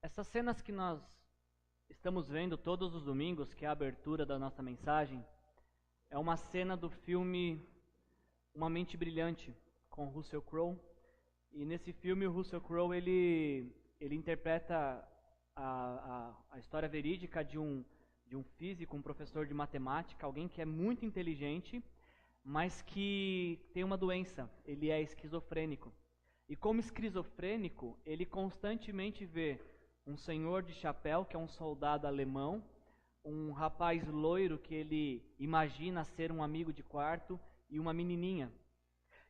Essas cenas que nós estamos vendo todos os domingos, que é a abertura da nossa mensagem, é uma cena do filme Uma Mente Brilhante, com Russell Crowe. E nesse filme o Russell Crowe ele interpreta a história verídica de um físico, um professor de matemática, alguém que é muito inteligente, mas que tem uma doença, ele é esquizofrênico. E como esquizofrênico, ele constantemente vê um senhor de chapéu, que é um soldado alemão, um rapaz loiro que ele imagina ser um amigo de quarto e uma menininha.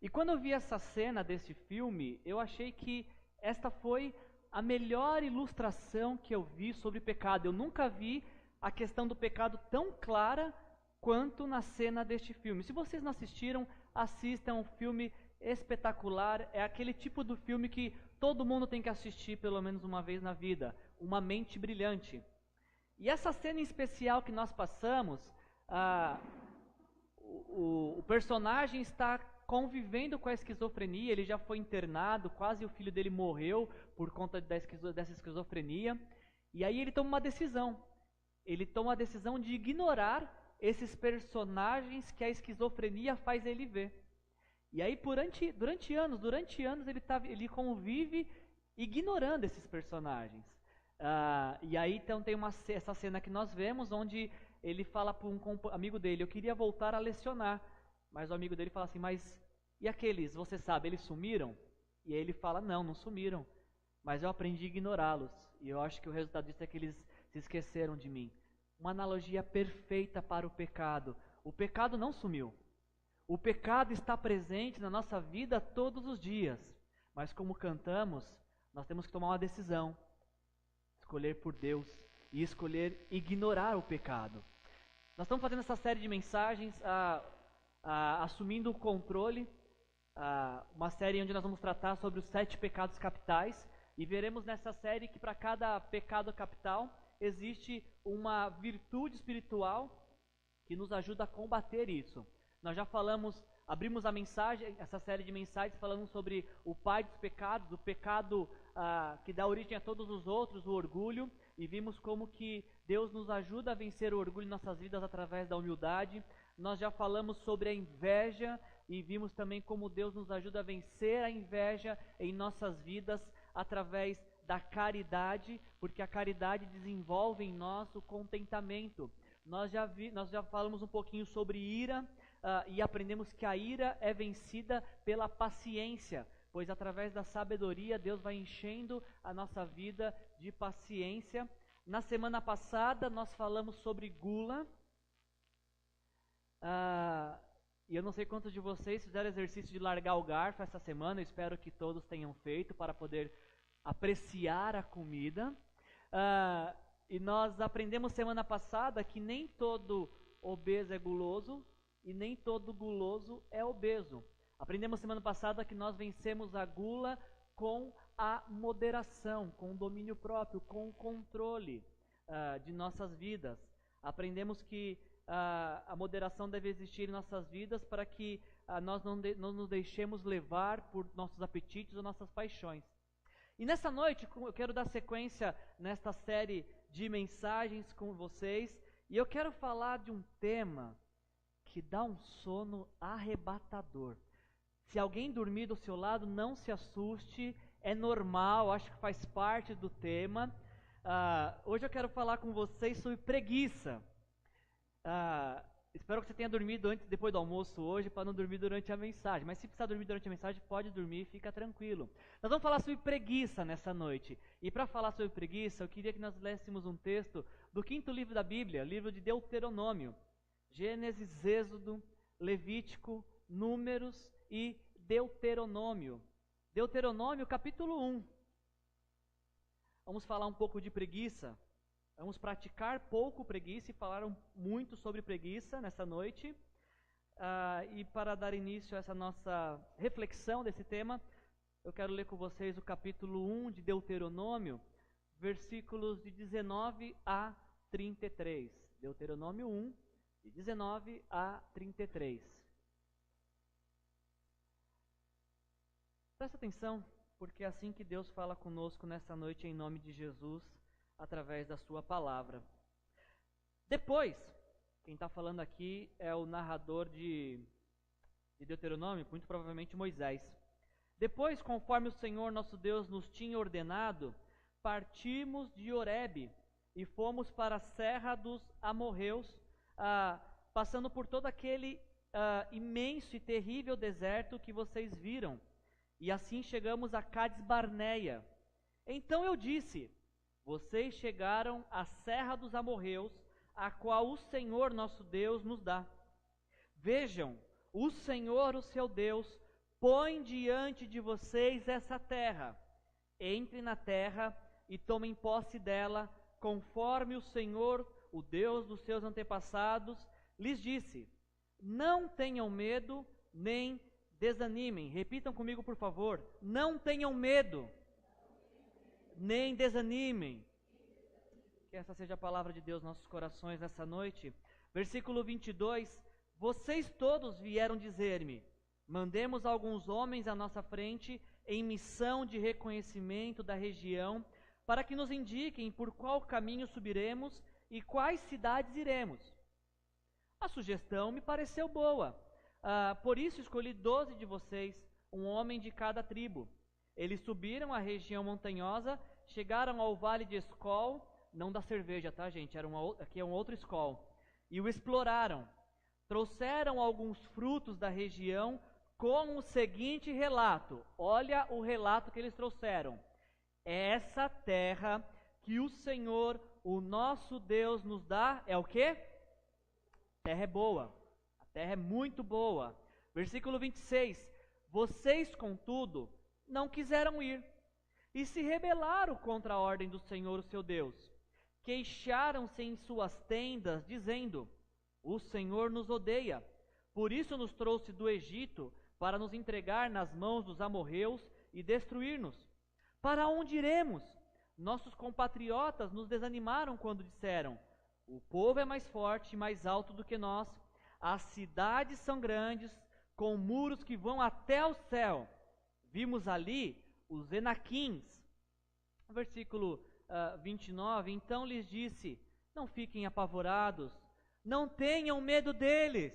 E quando eu vi essa cena desse filme, eu achei que esta foi a melhor ilustração que eu vi sobre pecado. Eu nunca vi a questão do pecado tão clara quanto na cena deste filme. Se vocês não assistiram, assistam, um filme espetacular. É aquele tipo do filme que todo mundo tem que assistir pelo menos uma vez na vida. Uma Mente Brilhante. E essa cena em especial que nós passamos, o personagem está convivendo com a esquizofrenia, ele já foi internado, quase o filho dele morreu por conta dessa esquizofrenia. E aí ele toma uma decisão. Ele toma a decisão de ignorar esses personagens que a esquizofrenia faz ele ver. E aí durante anos ele convive ignorando esses personagens. E aí então tem essa cena que nós vemos, onde ele fala para um amigo dele: eu queria voltar a lecionar. Mas o amigo dele fala assim: mas e aqueles, você sabe, eles sumiram? E aí ele fala: não sumiram, mas eu aprendi a ignorá-los. E eu acho que o resultado disso é que eles se esqueceram de mim. Uma analogia perfeita para o pecado. O pecado não sumiu. O pecado está presente na nossa vida todos os dias. Mas como cantamos, nós temos que tomar uma decisão. Escolher por Deus e escolher ignorar o pecado. Nós estamos fazendo essa série de mensagens, assumindo o controle, uma série onde nós vamos tratar sobre os 7 pecados capitais. E veremos nessa série que para cada pecado capital existe uma virtude espiritual que nos ajuda a combater isso. Nós já abrimos a mensagem, essa série de mensagens falando sobre o pai dos pecados, o pecado que dá origem a todos os outros, o orgulho, e vimos como que Deus nos ajuda a vencer o orgulho em nossas vidas através da humildade. Nós já falamos sobre a inveja e vimos também como Deus nos ajuda a vencer a inveja em nossas vidas através da caridade, porque a caridade desenvolve em nós o contentamento. Nós já falamos um pouquinho sobre ira e aprendemos que a ira é vencida pela paciência, pois através da sabedoria Deus vai enchendo a nossa vida de paciência. Na semana passada nós falamos sobre gula. E eu não sei quantos de vocês fizeram exercício de largar o garfo essa semana. Eu espero que todos tenham feito para poder apreciar a comida. E nós aprendemos semana passada que nem todo obeso é guloso e nem todo guloso é obeso. Aprendemos semana passada que nós vencemos a gula com a moderação, com o domínio próprio, com o controle de nossas vidas. Aprendemos que a moderação deve existir em nossas vidas para que nós não nos deixemos levar por nossos apetites ou nossas paixões. E nessa noite eu quero dar sequência nesta série de mensagens com vocês, e eu quero falar de um tema que dá um sono arrebatador. Se alguém dormir do seu lado, não se assuste, é normal, acho que faz parte do tema. Hoje eu quero falar com vocês sobre preguiça. Espero que você tenha dormido depois do almoço hoje, para não dormir durante a mensagem. Mas se precisar dormir durante a mensagem, pode dormir, fica tranquilo. Nós vamos falar sobre preguiça nessa noite. E para falar sobre preguiça, eu queria que nós lêssemos um texto do 5º livro da Bíblia, livro de Deuteronômio. Gênesis, Êxodo, Levítico, Números e Deuteronômio. Deuteronômio, capítulo 1. Vamos falar um pouco de preguiça. Vamos praticar pouco preguiça e falar muito sobre preguiça nessa noite. E para dar início a essa nossa reflexão desse tema, eu quero ler com vocês o capítulo 1 de Deuteronômio, versículos de 19 a 33. Deuteronômio 1, de 19 a 33. Presta atenção, porque é assim que Deus fala conosco nessa noite em nome de Jesus, através da sua palavra. Depois, quem está falando aqui é o narrador de Deuteronômio, muito provavelmente Moisés. Depois, conforme o Senhor nosso Deus nos tinha ordenado, partimos de Horebe e fomos para a serra dos amorreus, passando por todo aquele imenso e terrível deserto que vocês viram. E assim chegamos a Cades Barneia. Então eu disse: vocês chegaram à serra dos amorreus, a qual o Senhor nosso Deus nos dá. Vejam, o Senhor, o seu Deus, põe diante de vocês essa terra. Entrem na terra e tomem posse dela, conforme o Senhor, o Deus dos seus antepassados, lhes disse. Não tenham medo, nem desanimem. Repitam comigo, por favor. Não tenham medo, nem desanimem. Que essa seja a palavra de Deus nos nossos corações nessa noite. Versículo 22. Vocês todos vieram dizer-me: mandemos alguns homens à nossa frente em missão de reconhecimento da região, para que nos indiquem por qual caminho subiremos e quais cidades iremos. A sugestão me pareceu boa. Por isso escolhi 12 de vocês, um homem de cada tribo. Eles subiram a região montanhosa, chegaram ao vale de Escol, não da cerveja, tá, gente? Aqui é um outro Escol. E o exploraram. Trouxeram alguns frutos da região com o seguinte relato. Olha o relato que eles trouxeram. Essa terra que o Senhor, o nosso Deus, nos dá, é o quê? Terra é boa. A terra é muito boa. Versículo 26. Vocês, contudo, não quiseram ir e se rebelaram contra a ordem do Senhor, o seu Deus. Queixaram-se em suas tendas, dizendo: o Senhor nos odeia, por isso nos trouxe do Egito para nos entregar nas mãos dos amorreus e destruir-nos. Para onde iremos? Nossos compatriotas nos desanimaram quando disseram: o povo é mais forte e mais alto do que nós. As cidades são grandes, com muros que vão até o céu. Vimos ali os Enaquins. Versículo 29. Então lhes disse: não fiquem apavorados, não tenham medo deles.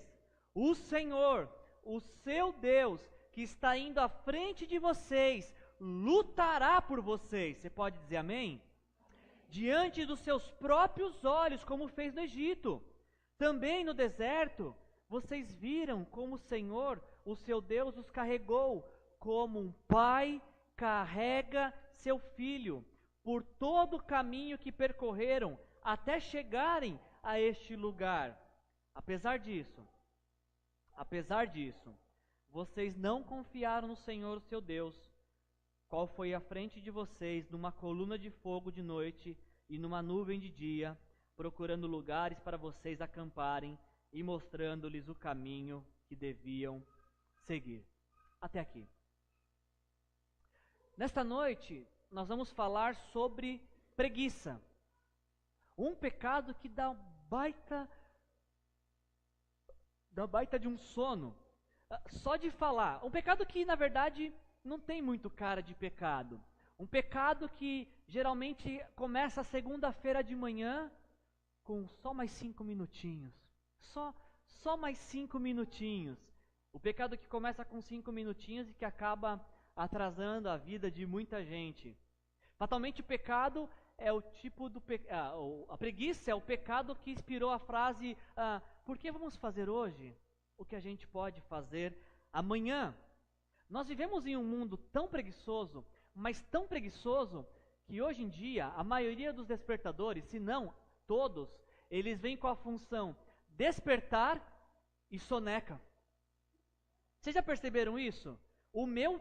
O Senhor, o seu Deus, que está indo à frente de vocês, lutará por vocês. Você pode dizer amém? Diante dos seus próprios olhos, como fez no Egito. Também no deserto, vocês viram como o Senhor, o seu Deus, os carregou, como um pai carrega seu filho, por todo o caminho que percorreram, até chegarem a este lugar. Apesar disso, vocês não confiaram no Senhor, o seu Deus, qual foi à frente de vocês numa coluna de fogo de noite e numa nuvem de dia, procurando lugares para vocês acamparem e mostrando-lhes o caminho que deviam seguir. Até aqui. Nesta noite, nós vamos falar sobre preguiça. Um pecado que dá baita de um sono. Só de falar. Um pecado que, na verdade, não tem muito cara de pecado. Um pecado que geralmente começa segunda-feira de manhã com só mais 5 minutinhos. Só mais 5 minutinhos. O pecado que começa com 5 minutinhos e que acaba atrasando a vida de muita gente. Fatalmente o pecado é o tipo do a preguiça é o pecado que inspirou a frase: por que vamos fazer hoje o que a gente pode fazer amanhã? Nós vivemos em um mundo tão preguiçoso, mas tão preguiçoso, que hoje em dia a maioria dos despertadores, se não todos, eles vêm com a função despertar e soneca. Vocês já perceberam isso? O meu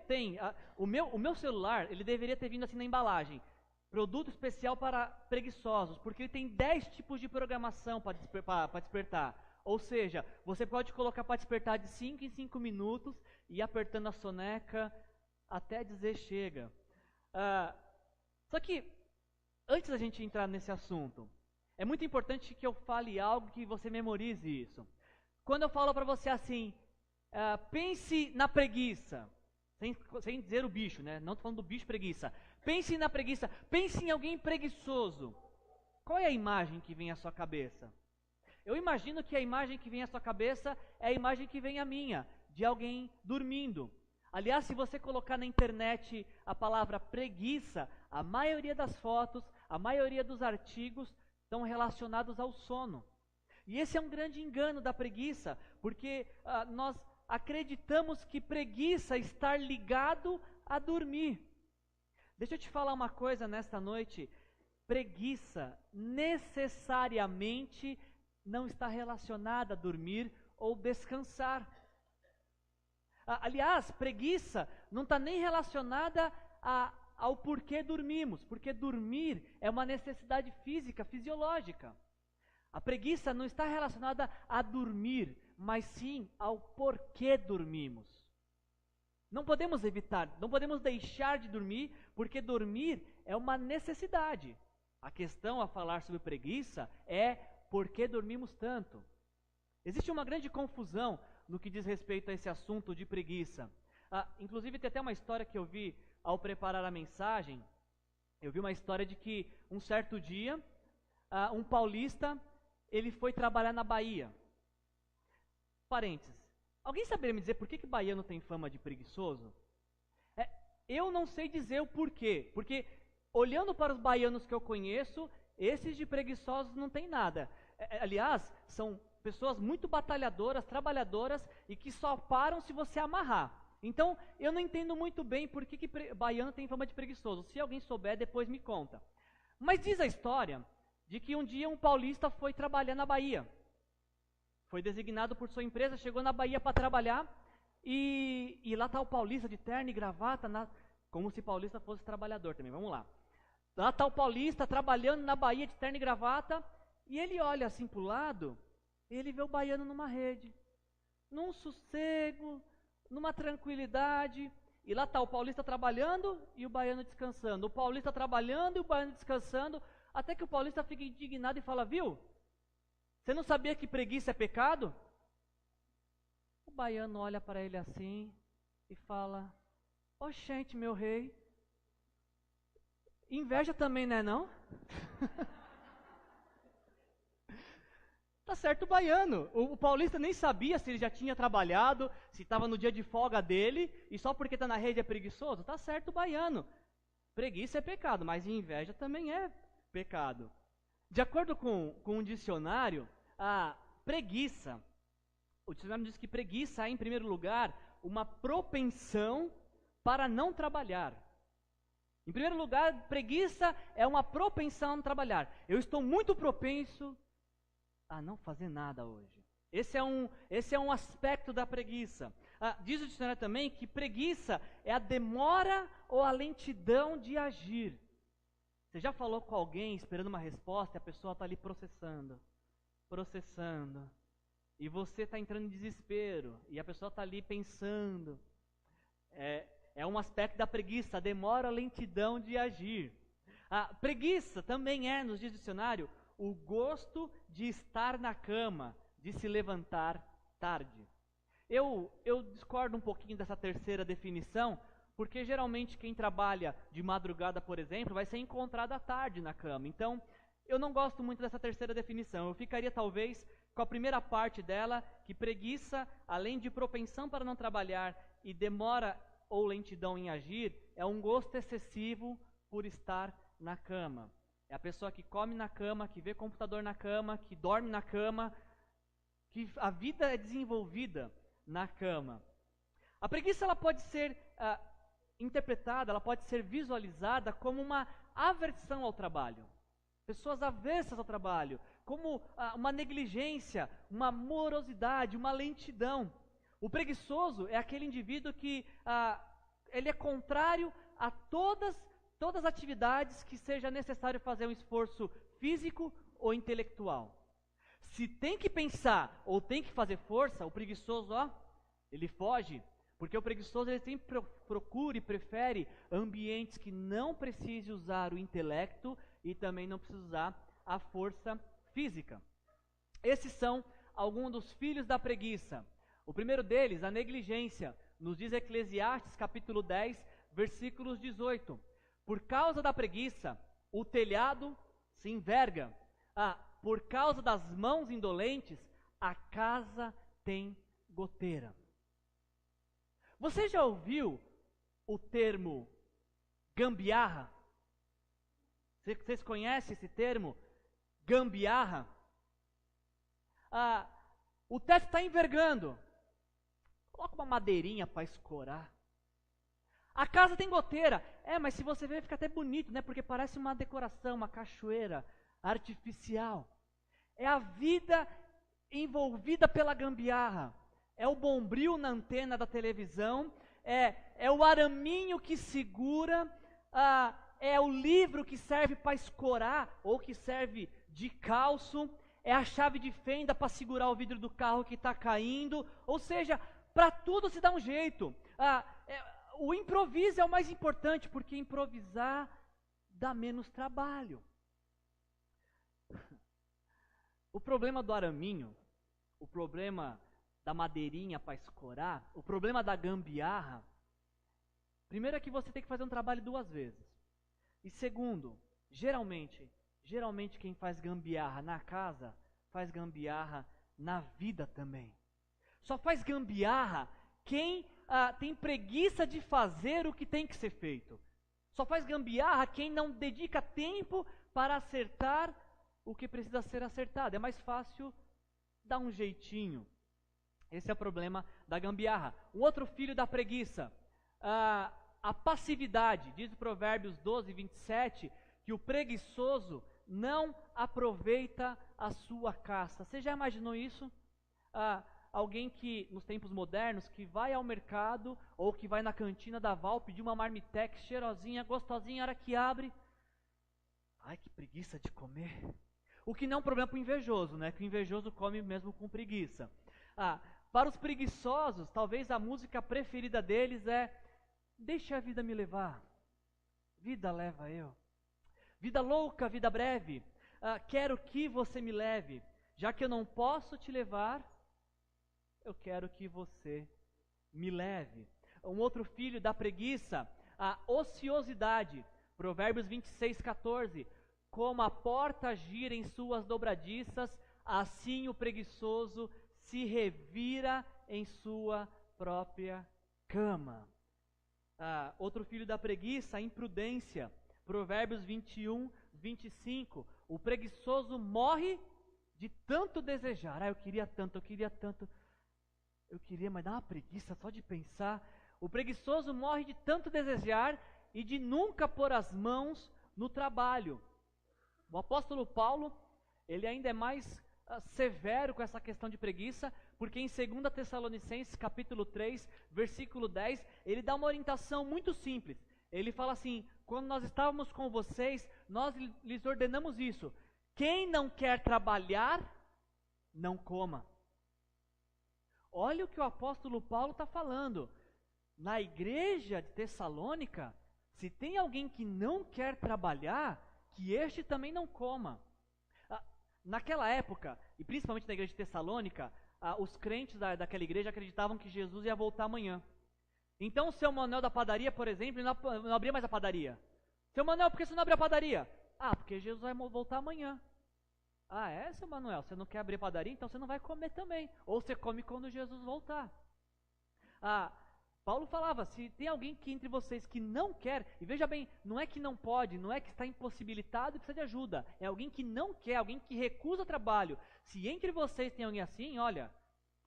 celular, ele deveria ter vindo assim na embalagem: produto especial para preguiçosos, porque ele tem 10 tipos de programação para despertar. Ou seja, você pode colocar para despertar de 5 em 5 minutos e ir apertando a soneca até dizer chega. Só que, antes da gente entrar nesse assunto, é muito importante que eu fale algo que você memorize isso. Quando eu falo para você assim, pense na preguiça, sem dizer o bicho, né? Não estou falando do bicho preguiça. Pense na preguiça, pense em alguém preguiçoso. Qual é a imagem que vem à sua cabeça? Eu imagino que a imagem que vem à sua cabeça é a imagem que vem à minha, de alguém dormindo. Aliás, se você colocar na internet a palavra preguiça, a maioria das fotos, a maioria dos artigos estão relacionados ao sono. E esse é um grande engano da preguiça, porque nós acreditamos que preguiça está ligado a dormir. Deixa eu te falar uma coisa nesta noite. Preguiça necessariamente não está relacionada a dormir ou descansar. Aliás, preguiça não está nem relacionada ao porquê dormimos, porque dormir é uma necessidade física, fisiológica. A preguiça não está relacionada a dormir, mas sim ao porquê dormimos. Não podemos evitar, não podemos deixar de dormir, porque dormir é uma necessidade. A questão a falar sobre preguiça é por que dormimos tanto. Existe uma grande confusão no que diz respeito a esse assunto de preguiça. Inclusive tem até uma história que eu vi ao preparar a mensagem. Eu vi uma história de que um certo dia, um paulista, ele foi trabalhar na Bahia. Parênteses. Alguém saberia me dizer por que baiano tem fama de preguiçoso? Eu não sei dizer o porquê, porque olhando para os baianos que eu conheço, esses de preguiçosos não tem nada. Aliás, são pessoas muito batalhadoras, trabalhadoras e que só param se você amarrar. Então, eu não entendo muito bem por que baiano tem fama de preguiçoso. Se alguém souber, depois me conta. Mas diz a história de que um dia um paulista foi trabalhar na Bahia. Foi designado por sua empresa, chegou na Bahia para trabalhar e lá está o paulista de terno e gravata, como se paulista fosse trabalhador também, vamos lá. Lá está o paulista trabalhando na Bahia de terno e gravata e ele olha assim para o lado e ele vê o baiano numa rede, num sossego, numa tranquilidade. E lá está o paulista trabalhando e o baiano descansando. O paulista trabalhando e o baiano descansando. Até que o paulista fica indignado e fala: viu? Você não sabia que preguiça é pecado? O baiano olha para ele assim e fala: oxente, meu rei, inveja também não é não? Tá certo o baiano. O paulista nem sabia se ele já tinha trabalhado, se estava no dia de folga dele, e só porque está na rede é preguiçoso. Tá certo o baiano. Preguiça é pecado, mas inveja também é pecado. De acordo com um dicionário, a preguiça, o dicionário diz que preguiça é, em primeiro lugar, uma propensão para não trabalhar. Em primeiro lugar, preguiça é uma propensão a não trabalhar. Eu estou muito propenso a não fazer nada hoje. Esse é um aspecto da preguiça. Diz o dicionário também que preguiça é a demora ou a lentidão de agir. Você já falou com alguém esperando uma resposta e a pessoa está ali processando, e você está entrando em desespero, e a pessoa está ali pensando. É um aspecto da preguiça, a demora, a lentidão de agir. A preguiça também é, nos diz o dicionário, o gosto de estar na cama, de se levantar tarde. Eu discordo um pouquinho dessa terceira definição, porque geralmente quem trabalha de madrugada, por exemplo, vai ser encontrado à tarde na cama. Então, eu não gosto muito dessa terceira definição. Eu ficaria talvez com a primeira parte dela, que preguiça, além de propensão para não trabalhar e demora ou lentidão em agir, é um gosto excessivo por estar na cama. É a pessoa que come na cama, que vê computador na cama, que dorme na cama, que a vida é desenvolvida na cama. A preguiça ela pode ser interpretada, ela pode ser visualizada como uma aversão ao trabalho. Pessoas avessas ao trabalho, como uma negligência, uma morosidade, uma lentidão. O preguiçoso é aquele indivíduo que ele é contrário a todas as atividades que seja necessário fazer um esforço físico ou intelectual. Se tem que pensar ou tem que fazer força, o preguiçoso, ele foge, porque o preguiçoso ele sempre procura e prefere ambientes que não precise usar o intelecto e também não precisa usar a força física. Esses são alguns dos filhos da preguiça. O primeiro deles, a negligência. Nos diz Eclesiastes capítulo 10, versículos 18. Por causa da preguiça, o telhado se enverga. Por causa das mãos indolentes, a casa tem goteira. Você já ouviu o termo gambiarra? Vocês conhecem esse termo? Gambiarra? O teto está envergando. Coloca uma madeirinha para escorar. A casa tem goteira. Mas se você ver, fica até bonito, né? Porque parece uma decoração, uma cachoeira artificial. É a vida envolvida pela gambiarra. É o bombril na antena da televisão. É o araminho que segura. É o livro que serve para escorar ou que serve de calço. É a chave de fenda para segurar o vidro do carro que está caindo. Ou seja, para tudo se dá um jeito. O improviso é o mais importante, porque improvisar dá menos trabalho. O problema do araminho, o problema da madeirinha para escorar, o problema da gambiarra, primeiro é que você tem que fazer um trabalho 2 vezes. E segundo, geralmente quem faz gambiarra na casa, faz gambiarra na vida também. Só faz gambiarra quem tem preguiça de fazer o que tem que ser feito. Só faz gambiarra quem não dedica tempo para acertar o que precisa ser acertado. É mais fácil dar um jeitinho. Esse é o problema da gambiarra. Um outro filho da preguiça, a passividade. Diz o Provérbios 12, 27, que o preguiçoso não aproveita a sua caça. Você já imaginou isso? Alguém que, nos tempos modernos, que vai ao mercado ou que vai na cantina da Val pedir uma marmitex cheirosinha, gostosinha, a hora que abre, ai, que preguiça de comer. O que não é um problema para o invejoso, né? Que o invejoso come mesmo com preguiça. Para os preguiçosos, talvez a música preferida deles é Deixa a vida me levar, vida leva eu. Vida louca, vida breve, quero que você me leve. Já que eu não posso te levar, eu quero que você me leve. Um outro filho da preguiça, a ociosidade. Provérbios 26, 14. Como a porta gira em suas dobradiças, assim o preguiçoso se revira em sua própria cama. Outro filho da preguiça, a imprudência. Provérbios 21, 25. O preguiçoso morre de tanto desejar. Eu queria tanto. Eu queria, mas dá uma preguiça só de pensar. O preguiçoso morre de tanto desejar e de nunca pôr as mãos no trabalho. O apóstolo Paulo, ele ainda é mais severo com essa questão de preguiça, porque em 2 Tessalonicenses capítulo 3, versículo 10, ele dá uma orientação muito simples. Ele fala assim: quando nós estávamos com vocês, nós lhes ordenamos isso: quem não quer trabalhar, não coma. Olha o que o apóstolo Paulo está falando. Na igreja de Tessalônica, se tem alguém que não quer trabalhar, que este também não coma. Naquela época, e principalmente na igreja de Tessalônica, os crentes daquela igreja acreditavam que Jesus ia voltar amanhã. Então o seu Manuel da padaria, por exemplo, não abria mais a padaria. Seu Manuel, por que você não abre a padaria? Porque Jesus vai voltar amanhã. Seu Manuel, você não quer abrir a padaria, então você não vai comer também. Ou você come quando Jesus voltar. Paulo falava, se tem alguém que entre vocês que não quer, e veja bem, não é que não pode, não é que está impossibilitado e precisa de ajuda, é alguém que não quer, alguém que recusa trabalho. Se entre vocês tem alguém assim, olha,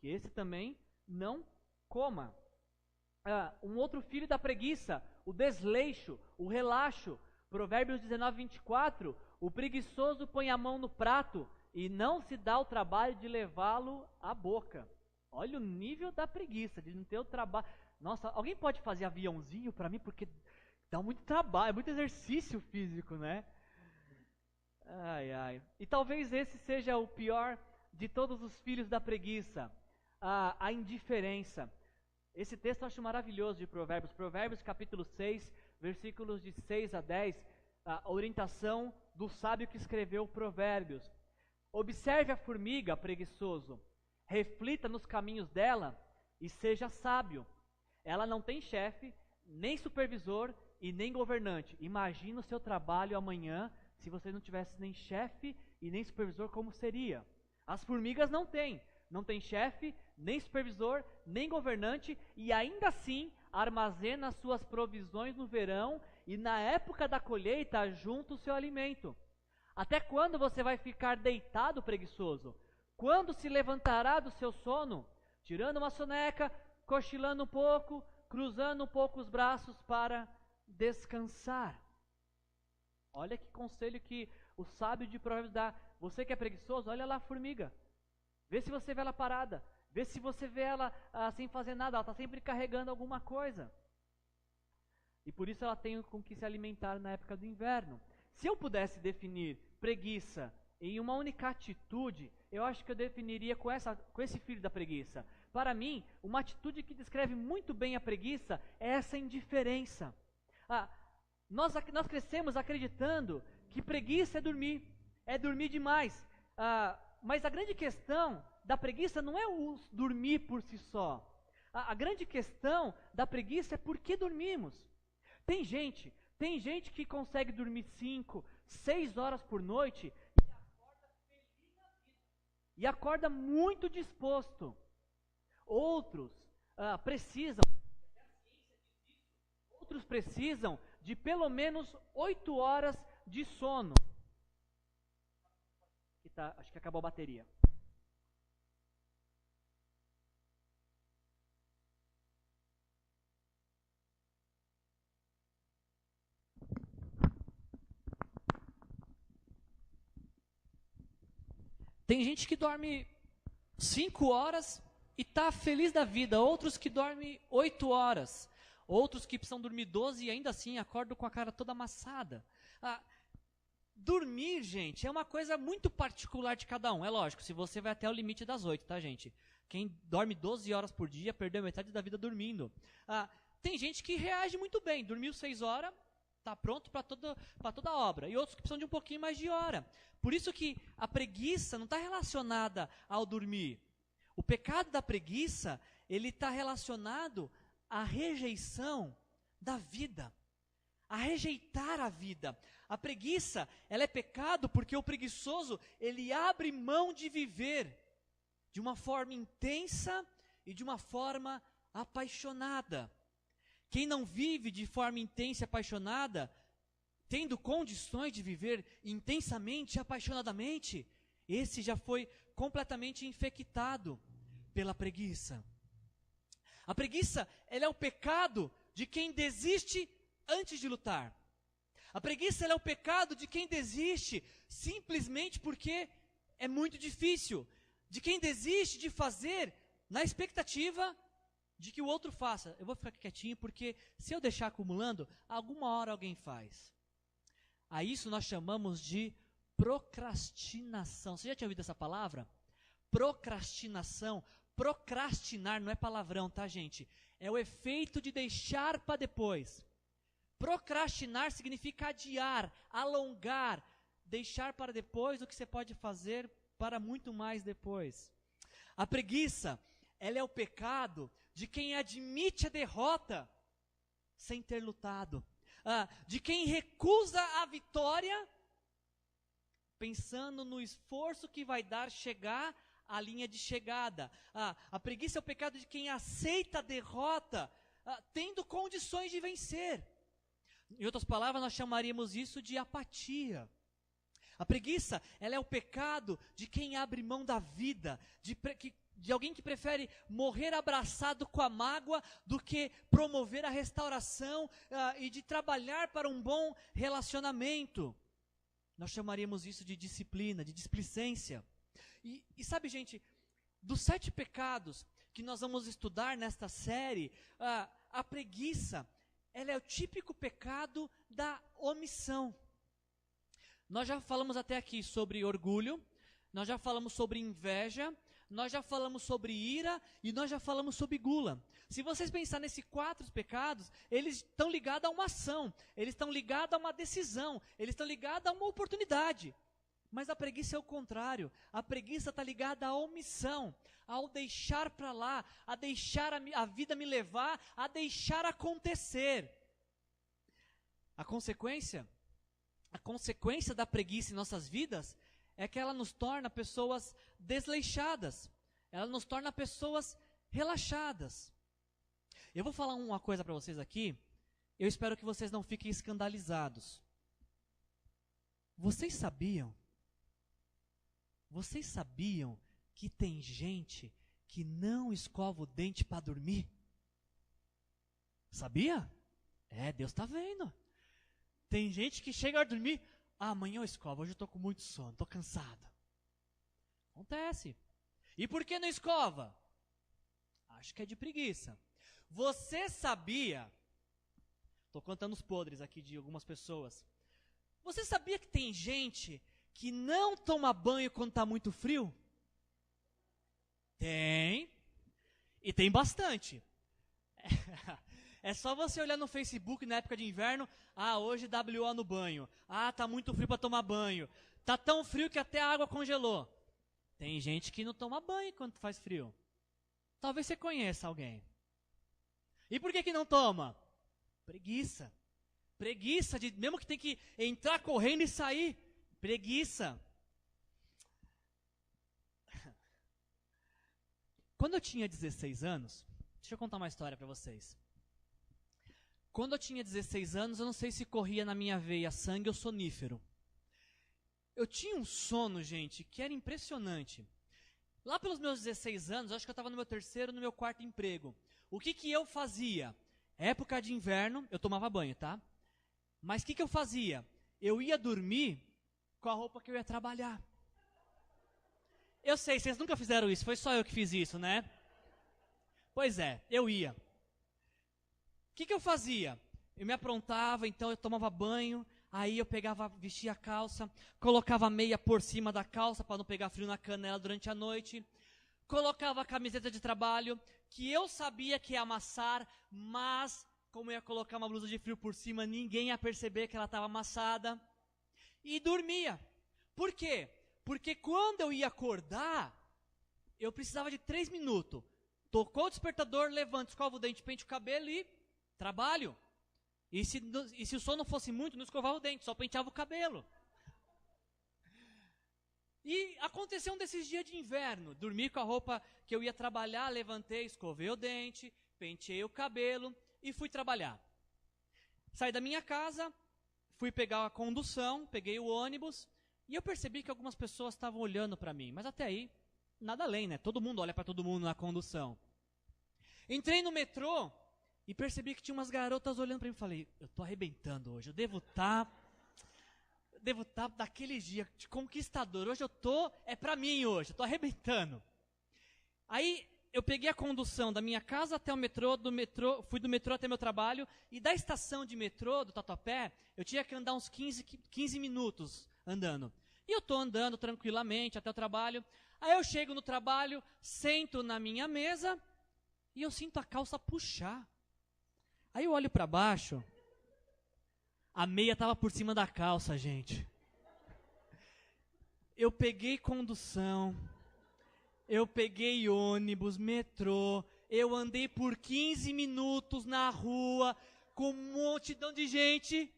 que esse também não coma. Um outro filho da preguiça, o desleixo, o relaxo. Provérbios 19, 24, o preguiçoso põe a mão no prato e não se dá o trabalho de levá-lo à boca. Olha o nível da preguiça, de não ter o trabalho. Nossa, alguém pode fazer aviãozinho para mim? Porque dá muito trabalho, é muito exercício físico, né? E talvez esse seja o pior de todos os filhos da preguiça, a indiferença. Esse texto eu acho maravilhoso de Provérbios. Provérbios capítulo 6, versículos de 6 a 10, a orientação do sábio que escreveu Provérbios. Observe a formiga, preguiçoso, reflita nos caminhos dela e seja sábio. ela não tem chefe, nem supervisor e nem governante. Imagina o seu trabalho amanhã se você não tivesse nem chefe e nem supervisor, como seria? As formigas não têm chefe, nem supervisor, nem governante, e ainda assim armazena suas provisões no verão e na época da colheita junta o seu alimento. Até quando você vai ficar deitado, preguiçoso? Quando se levantará do seu sono? Tirando uma soneca, cochilando um pouco, cruzando um pouco os braços para descansar. Olha que conselho que o sábio de Provérbios dá. Você que é preguiçoso, olha lá a formiga. Vê se você vê ela parada. Vê se você vê ela sem fazer nada. Ela está sempre carregando alguma coisa. E por isso ela tem com que se alimentar na época do inverno. Se eu pudesse definir preguiça em uma única atitude, eu acho que eu definiria com esse filho da preguiça. Para mim, uma atitude que descreve muito bem a preguiça é essa indiferença. Nós crescemos acreditando que preguiça é dormir demais. Mas a grande questão da preguiça não é o dormir por si só. A grande questão da preguiça é por que dormimos. Tem gente que consegue dormir 5, 6 horas por noite e acorda feliz da vida. E acorda muito disposto. Outros precisam de pelo menos 8 horas de sono. Acho que acabou a bateria. Tem gente que dorme 5 horas e está feliz da vida. Outros que dormem 8 horas. Outros que precisam dormir 12 e ainda assim acordam com a cara toda amassada. Dormir, gente, é uma coisa muito particular de cada um. É lógico, se você vai até o limite das 8, tá, gente? Quem dorme 12 horas por dia perdeu metade da vida dormindo. Tem gente que reage muito bem. Dormiu 6 horas, está pronto para toda a obra. E outros que precisam de um pouquinho mais de hora. Por isso que a preguiça não está relacionada ao dormir. O pecado da preguiça, ele está relacionado à rejeição da vida. A rejeitar a vida. A preguiça, ela é pecado porque o preguiçoso, ele abre mão de viver de uma forma intensa e de uma forma apaixonada. Quem não vive de forma intensa e apaixonada, tendo condições de viver intensamente e apaixonadamente, esse já foi completamente infectado pela preguiça. A preguiça, ela é o pecado de quem desiste antes de lutar. A preguiça, ela é o pecado de quem desiste simplesmente porque é muito difícil. De quem desiste de fazer na expectativa de que o outro faça. Eu vou ficar aqui quietinho porque se eu deixar acumulando, alguma hora alguém faz. A isso nós chamamos de procrastinação. Você já tinha ouvido essa palavra? Procrastinação. Procrastinar não é palavrão, tá, gente? É o efeito de deixar para depois. Procrastinar significa adiar, alongar, deixar para depois o que você pode fazer para muito mais depois. A preguiça, ela é o pecado de quem admite a derrota sem ter lutado. De quem recusa a vitória pensando no esforço que vai dar chegar à linha de chegada. A preguiça é o pecado de quem aceita a derrota tendo condições de vencer. Em outras palavras, nós chamaríamos isso de apatia. A preguiça, ela é o pecado de quem abre mão da vida, de alguém que prefere morrer abraçado com a mágoa do que promover a restauração e de trabalhar para um bom relacionamento. Nós chamaríamos isso de disciplina, de displicência. E sabe, gente, dos 7 pecados que nós vamos estudar nesta série, a preguiça, ela é o típico pecado da omissão. Nós já falamos até aqui sobre orgulho, nós já falamos sobre inveja, nós já falamos sobre ira e nós já falamos sobre gula. Se vocês pensarem nesses 4 pecados, eles estão ligados a uma ação, eles estão ligados a uma decisão, eles estão ligados a uma oportunidade. Mas a preguiça é o contrário. A preguiça está ligada à omissão, ao deixar para lá, a deixar a vida me levar, a deixar acontecer. A consequência da preguiça em nossas vidas é que ela nos torna pessoas desleixadas. Ela nos torna pessoas relaxadas. Eu vou falar uma coisa para vocês aqui. Eu espero que vocês não fiquem escandalizados. Vocês sabiam que tem gente que não escova o dente para dormir? Sabia? Deus está vendo. Tem gente que chega a dormir, amanhã eu escovo, hoje eu estou com muito sono, estou cansado. Acontece. E por que não escova? Acho que é de preguiça. Você sabia, estou contando os podres aqui de algumas pessoas, você sabia que tem gente que não toma banho quando está muito frio? Tem. E tem bastante. É só você olhar no Facebook na época de inverno, hoje WO no banho. Tá muito frio para tomar banho. Tá tão frio que até a água congelou. Tem gente que não toma banho quando faz frio. Talvez você conheça alguém. E por que não toma? Preguiça. Preguiça, mesmo que tem que entrar correndo e sair. Preguiça. Quando eu tinha 16 anos, deixa eu contar uma história para vocês. Quando eu tinha 16 anos, eu não sei se corria na minha veia sangue ou sonífero. Eu tinha um sono, gente, que era impressionante. Lá pelos meus 16 anos, eu acho que eu estava no meu terceiro, no meu quarto emprego. O que eu fazia? Época de inverno, eu tomava banho, tá? Mas o que eu fazia? Eu ia dormir com a roupa que eu ia trabalhar. Eu sei, vocês nunca fizeram isso, foi só eu que fiz isso, né? Pois é, eu ia. O que eu fazia? Eu me aprontava, então eu tomava banho, aí eu pegava, vestia a calça, colocava a meia por cima da calça para não pegar frio na canela durante a noite, colocava a camiseta de trabalho, que eu sabia que ia amassar, mas como eu ia colocar uma blusa de frio por cima, ninguém ia perceber que ela estava amassada, e dormia. Por quê? Porque quando eu ia acordar, eu precisava de 3 minutos. Tocou o despertador, levanto, escova o dente, pente o cabelo e trabalho. E se o sono fosse muito, não escovava o dente, só penteava o cabelo. E aconteceu um desses dias de inverno. Dormi com a roupa que eu ia trabalhar, levantei, escovei o dente, penteei o cabelo e fui trabalhar. Saí da minha casa, fui pegar a condução, peguei o ônibus e eu percebi que algumas pessoas estavam olhando para mim. Mas até aí, nada além, né? Todo mundo olha para todo mundo na condução. Entrei no metrô e percebi que tinha umas garotas olhando para mim e falei, eu tô arrebentando hoje, eu devo estar daquele dia de conquistador, hoje é pra mim hoje, eu tô arrebentando. Aí eu peguei a condução da minha casa até o metrô, fui do metrô até meu trabalho, e da estação de metrô, do Tatuapé, eu tinha que andar uns 15 minutos andando. E eu tô andando tranquilamente até o trabalho, aí eu chego no trabalho, sento na minha mesa, e eu sinto a calça puxar. Aí eu olho para baixo, a meia estava por cima da calça, gente. Eu peguei condução, eu peguei ônibus, metrô, eu andei por 15 minutos na rua, com um multidão de gente,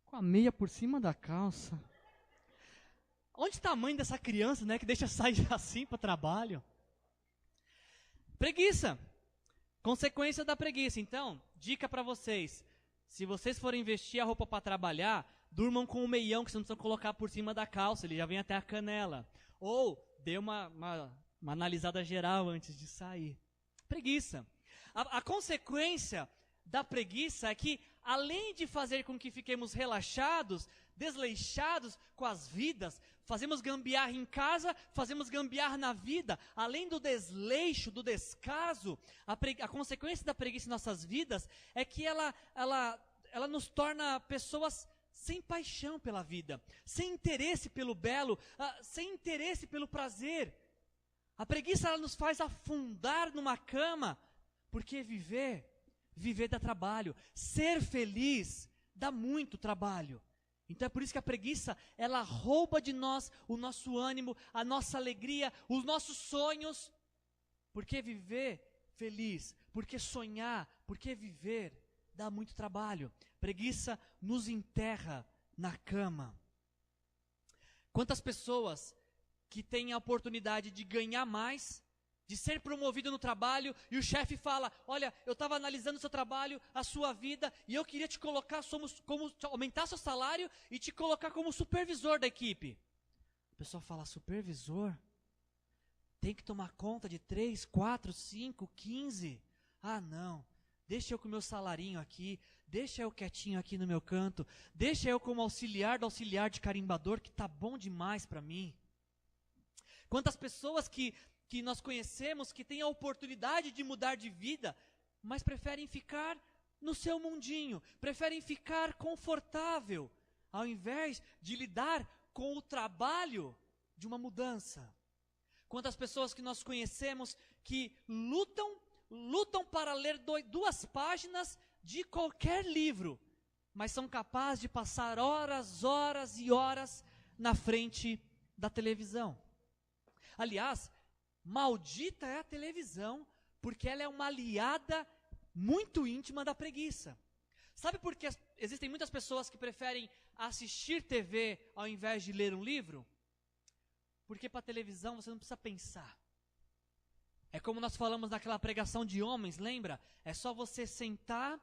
com a meia por cima da calça. Onde está a mãe dessa criança, né, que deixa sair assim para o trabalho? Preguiça. Consequência da preguiça. Então, dica para vocês. Se vocês forem vestir a roupa para trabalhar, durmam com um meião que vocês não precisam colocar por cima da calça, ele já vem até a canela. Ou dê uma analisada geral antes de sair. Preguiça. A consequência da preguiça é que, além de fazer com que fiquemos relaxados, desleixados com as vidas, fazemos gambiarra em casa, fazemos gambiarra na vida, além do desleixo, do descaso, a consequência da preguiça em nossas vidas é que ela nos torna pessoas sem paixão pela vida, sem interesse pelo belo, sem interesse pelo prazer. A preguiça ela nos faz afundar numa cama, porque viver dá trabalho, ser feliz dá muito trabalho. Então é por isso que a preguiça, ela rouba de nós o nosso ânimo, a nossa alegria, os nossos sonhos. Porque viver feliz, porque sonhar, porque viver dá muito trabalho. Preguiça nos enterra na cama. Quantas pessoas que têm a oportunidade de ganhar mais, de ser promovido no trabalho, e o chefe fala, olha, eu estava analisando o seu trabalho, a sua vida, e eu queria te colocar, aumentar seu salário e te colocar como supervisor da equipe. A pessoa fala, supervisor? Tem que tomar conta de 3, 4, 5, 15. Ah, não. Deixa eu com o meu salarinho aqui. Deixa eu quietinho aqui no meu canto. Deixa eu como auxiliar do auxiliar de carimbador, que está bom demais para mim. Quantas pessoas que nós conhecemos que têm a oportunidade de mudar de vida, mas preferem ficar no seu mundinho. Preferem ficar confortável, ao invés de lidar com o trabalho de uma mudança. Quantas pessoas que nós conhecemos que lutam para ler 2 páginas de qualquer livro, mas são capazes de passar horas, horas e horas na frente da televisão. Aliás, maldita é a televisão, porque ela é uma aliada muito íntima da preguiça. Sabe por que existem muitas pessoas que preferem assistir TV ao invés de ler um livro? Porque para a televisão você não precisa pensar. É como nós falamos naquela pregação de homens, lembra? É só você sentar,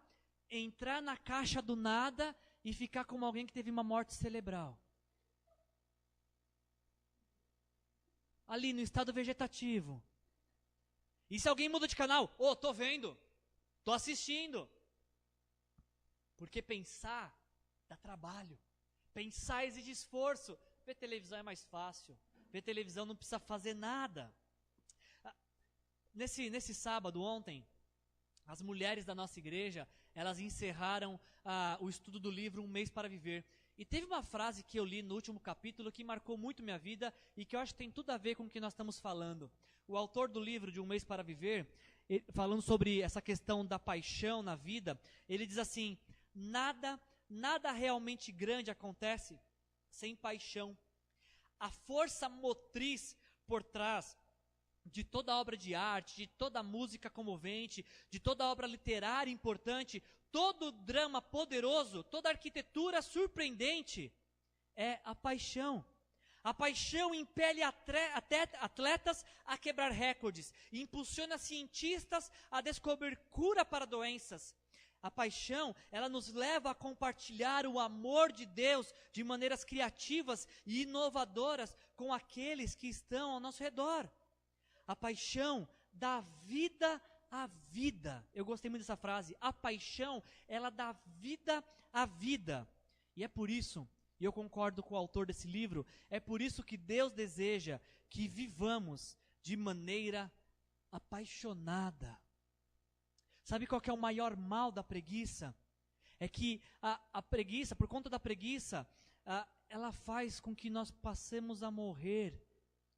entrar na caixa do nada e ficar como alguém que teve uma morte cerebral. Ali no estado vegetativo. E se alguém muda de canal? Tô vendo, tô assistindo. Porque pensar dá trabalho. Pensar exige esforço. Ver televisão é mais fácil. Ver televisão não precisa fazer nada. Nesse sábado, ontem, as mulheres da nossa igreja, elas encerraram o estudo do livro Um Mês para Viver. E teve uma frase que eu li no último capítulo que marcou muito minha vida e que eu acho que tem tudo a ver com o que nós estamos falando. O autor do livro de Um Mês para Viver, falando sobre essa questão da paixão na vida, ele diz assim, nada realmente grande acontece sem paixão. A força motriz por trás de toda obra de arte, de toda música comovente, de toda obra literária importante, todo drama poderoso, toda arquitetura surpreendente, é a paixão. A paixão impele atletas a quebrar recordes, e impulsiona cientistas a descobrir cura para doenças. A paixão, ela nos leva a compartilhar o amor de Deus de maneiras criativas e inovadoras com aqueles que estão ao nosso redor. A paixão dá vida à vida. Eu gostei muito dessa frase. A paixão, ela dá vida à vida. E é por isso, e eu concordo com o autor desse livro, é por isso que Deus deseja que vivamos de maneira apaixonada. Sabe qual que é o maior mal da preguiça? É que a preguiça, por conta da preguiça, ela faz com que nós passemos a morrer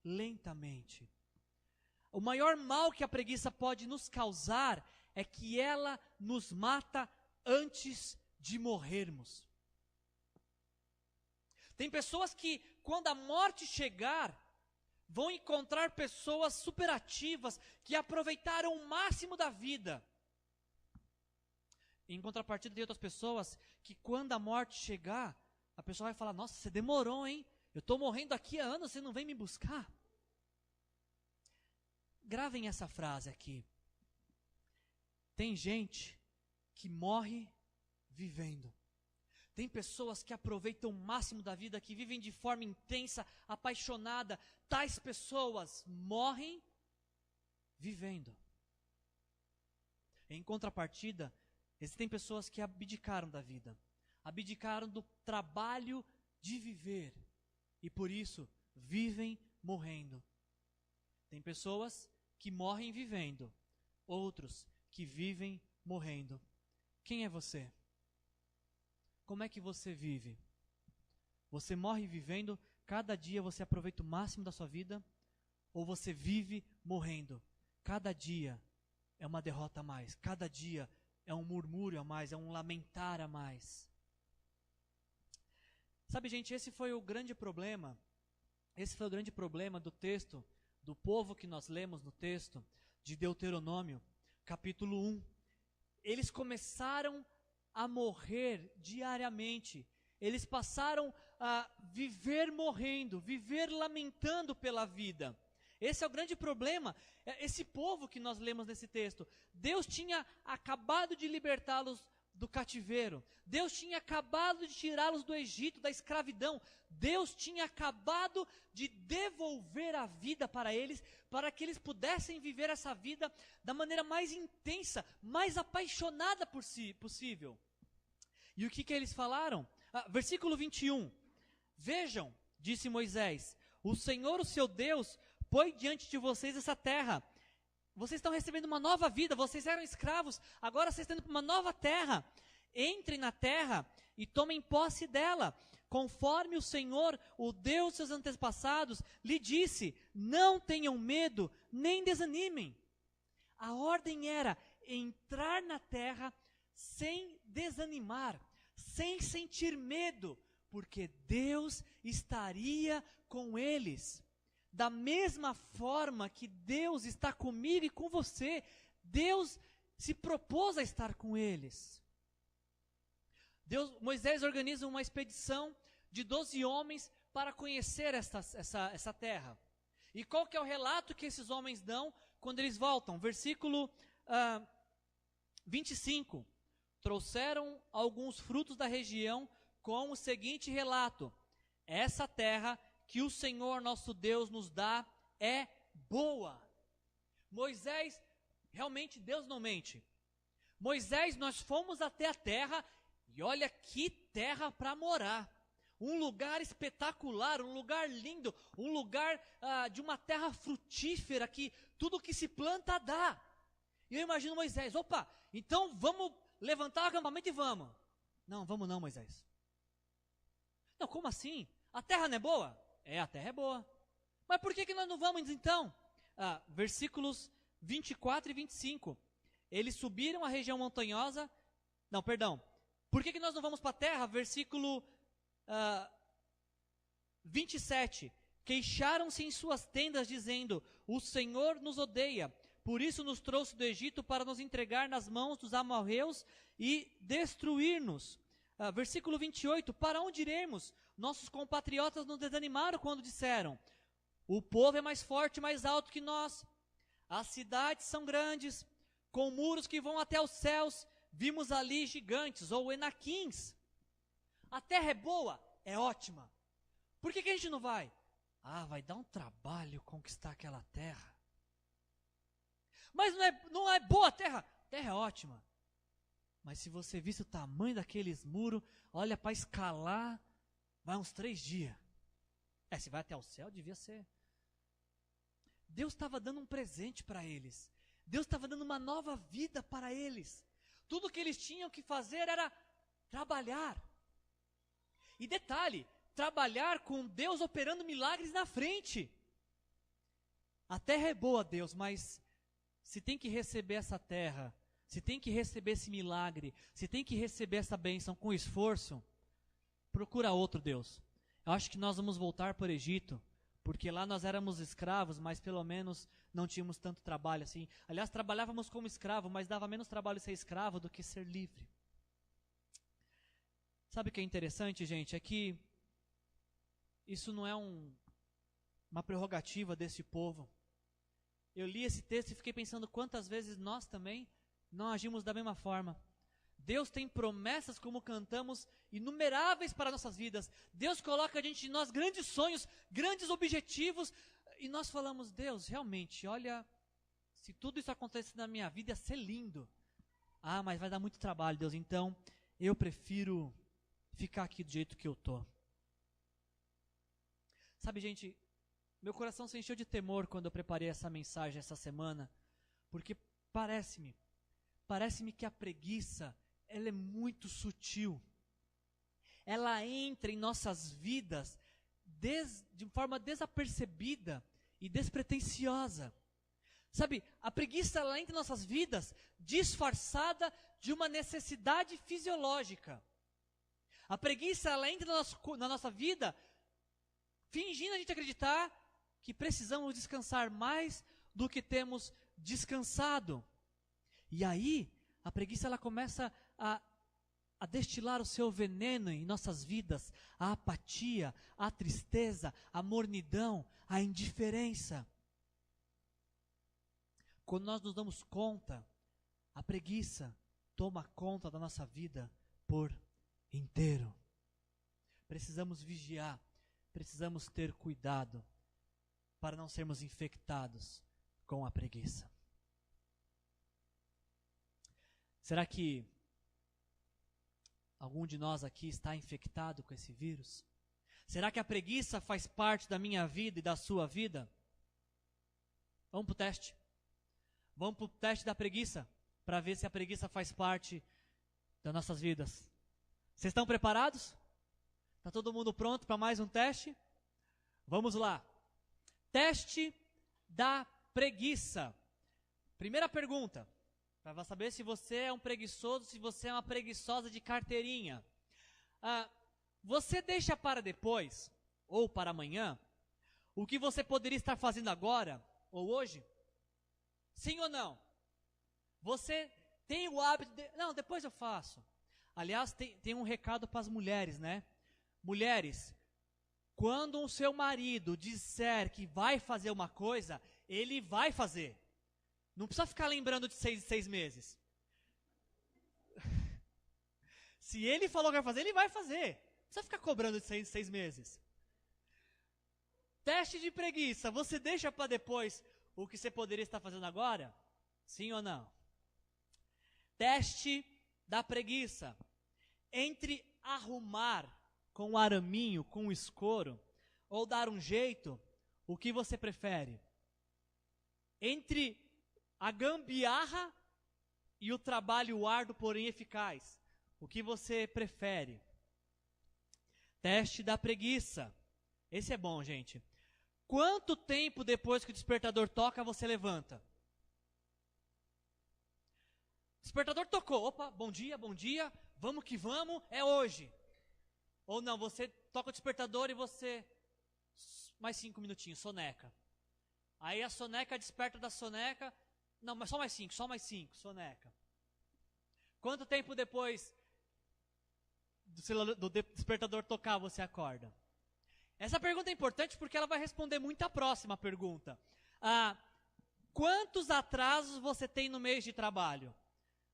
lentamente. O maior mal que a preguiça pode nos causar é que ela nos mata antes de morrermos. Tem pessoas que, quando a morte chegar, vão encontrar pessoas superativas que aproveitaram o máximo da vida. Em contrapartida, tem outras pessoas que, quando a morte chegar, a pessoa vai falar, nossa, você demorou, hein? Eu estou morrendo aqui há anos, você não vem me buscar? Gravem essa frase aqui. Tem gente que morre vivendo. Tem pessoas que aproveitam o máximo da vida, que vivem de forma intensa, apaixonada. Tais pessoas morrem vivendo. Em contrapartida, existem pessoas que abdicaram da vida, abdicaram do trabalho de viver e por isso vivem morrendo. Tem pessoas que morrem vivendo, outros que vivem morrendo. Quem é você? Como é que você vive? Você morre vivendo, cada dia você aproveita o máximo da sua vida, ou você vive morrendo? Cada dia é uma derrota a mais, cada dia é um murmúrio a mais, é um lamentar a mais. Sabe, gente, esse foi o grande problema do texto, do povo que nós lemos no texto de Deuteronômio, capítulo 1. Eles começaram a morrer diariamente. Eles passaram a viver morrendo, viver lamentando pela vida. Esse é o grande problema. Esse povo que nós lemos nesse texto, Deus tinha acabado de libertá-los do cativeiro. Deus tinha acabado de tirá-los do Egito, da escravidão. Deus tinha acabado de devolver a vida para eles, para que eles pudessem viver essa vida da maneira mais intensa, mais apaixonada possível. E o que eles falaram? Versículo 21. Vejam, disse Moisés, o Senhor, o seu Deus, põe diante de vocês essa terra. Vocês estão recebendo uma nova vida, vocês eram escravos, agora vocês estão indo para uma nova terra. Entrem na terra e tomem posse dela, conforme o Senhor, o Deus dos seus antepassados, lhe disse. Não tenham medo, nem desanimem. A ordem era entrar na terra sem desanimar, sem sentir medo, porque Deus estaria com eles. Da mesma forma que Deus está comigo e com você, Deus se propôs a estar com eles. Moisés organiza uma expedição de 12 homens para conhecer essa terra. E qual que é o relato que esses homens dão quando eles voltam? Versículo 25. Trouxeram alguns frutos da região com o seguinte relato: essa terra que o Senhor nosso Deus nos dá é boa. Moisés, realmente Deus não mente. Moisés, nós fomos até a terra e olha que terra para morar. Um lugar espetacular, um lugar lindo, um lugar de uma terra frutífera que tudo que se planta dá. E eu imagino Moisés, opa, então vamos levantar o acampamento e vamos. Não, vamos não, Moisés. Não, como assim? A terra não é boa? A terra é boa. Mas por que nós não vamos então? Versículos 24 e 25. Eles subiram a região montanhosa. Não, perdão. Por que nós não vamos para a terra? Versículo 27. Queixaram-se em suas tendas, dizendo: o Senhor nos odeia, por isso nos trouxe do Egito para nos entregar nas mãos dos amorreus e destruir-nos. Versículo 28. Para onde iremos? Nossos compatriotas nos desanimaram quando disseram: o povo é mais forte e mais alto que nós. As cidades são grandes, com muros que vão até os céus. Vimos ali gigantes ou enaquins. A terra é boa? É ótima. Por que a gente não vai? Vai dar um trabalho conquistar aquela terra. Mas não é boa a terra? A terra é ótima. Mas se você visse o tamanho daqueles muros, olha, para escalar, vai uns 3 dias. Se vai até o céu, devia ser. Deus estava dando um presente para eles. Deus estava dando uma nova vida para eles. Tudo que eles tinham que fazer era trabalhar. E detalhe, trabalhar com Deus operando milagres na frente. A terra é boa, Deus, mas se tem que receber essa terra, se tem que receber esse milagre, se tem que receber essa bênção com esforço, procura outro Deus. Eu acho que nós vamos voltar para o Egito, porque lá nós éramos escravos, mas pelo menos não tínhamos tanto trabalho assim. Aliás, trabalhávamos como escravo, mas dava menos trabalho ser escravo do que ser livre. Sabe o que é interessante, gente? É que isso não é uma prerrogativa desse povo. Eu li esse texto e fiquei pensando quantas vezes nós também não agimos da mesma forma. Deus tem promessas, como cantamos, inumeráveis para nossas vidas. Deus coloca diante de nós grandes sonhos, grandes objetivos, e nós falamos: Deus, realmente, olha, se tudo isso acontecesse na minha vida, ia ser lindo. Mas vai dar muito trabalho, Deus, então eu prefiro ficar aqui do jeito que eu estou. Sabe, gente, meu coração se encheu de temor quando eu preparei essa mensagem essa semana, porque parece-me que a preguiça, ela é muito sutil. Ela entra em nossas vidas de forma desapercebida e despretensiosa. Sabe, a preguiça, ela entra em nossas vidas disfarçada de uma necessidade fisiológica. A preguiça, ela entra na nossa vida, fingindo a gente acreditar que precisamos descansar mais do que temos descansado. E aí, a preguiça, ela começa a destilar o seu veneno em nossas vidas, a apatia, a tristeza, a mornidão, a indiferença. Quando nós nos damos conta, a preguiça toma conta da nossa vida por inteiro. Precisamos vigiar, precisamos ter cuidado para não sermos infectados com a preguiça. Será que algum de nós aqui está infectado com esse vírus? Será que a preguiça faz parte da minha vida e da sua vida? Vamos para o teste. Vamos para o teste da preguiça, para ver se a preguiça faz parte das nossas vidas. Vocês estão preparados? Está todo mundo pronto para mais um teste? Vamos lá. Teste da preguiça. Primeira pergunta, para saber se você é um preguiçoso, se você é uma preguiçosa de carteirinha. Você deixa para depois, ou para amanhã, o que você poderia estar fazendo agora, ou hoje? Sim ou não? Você tem o hábito de... Não, depois eu faço. Aliás, tem um recado para as mulheres, né? Mulheres, quando o seu marido disser que vai fazer uma coisa, ele vai fazer. Não precisa ficar lembrando de 6 meses. Se ele falou que vai fazer, ele vai fazer. Não precisa ficar cobrando de 6 meses. Teste de preguiça. Você deixa para depois o que você poderia estar fazendo agora? Sim ou não? Teste da preguiça. Entre arrumar com um araminho, com um escoro, ou dar um jeito, o que você prefere? Entre a gambiarra e o trabalho árduo, porém eficaz, o que você prefere? Teste da preguiça. Esse é bom, gente. Quanto tempo depois que o despertador toca, você levanta? Despertador tocou. Opa, bom dia, vamos que vamos, é hoje. Ou não, você toca o despertador e você... Mais 5 minutinhos, soneca. Aí a soneca desperta da soneca... Não, mas só mais 5, soneca. Quanto tempo depois do despertador tocar, você acorda? Essa pergunta é importante porque ela vai responder muito a próxima pergunta. Quantos atrasos você tem no mês de trabalho?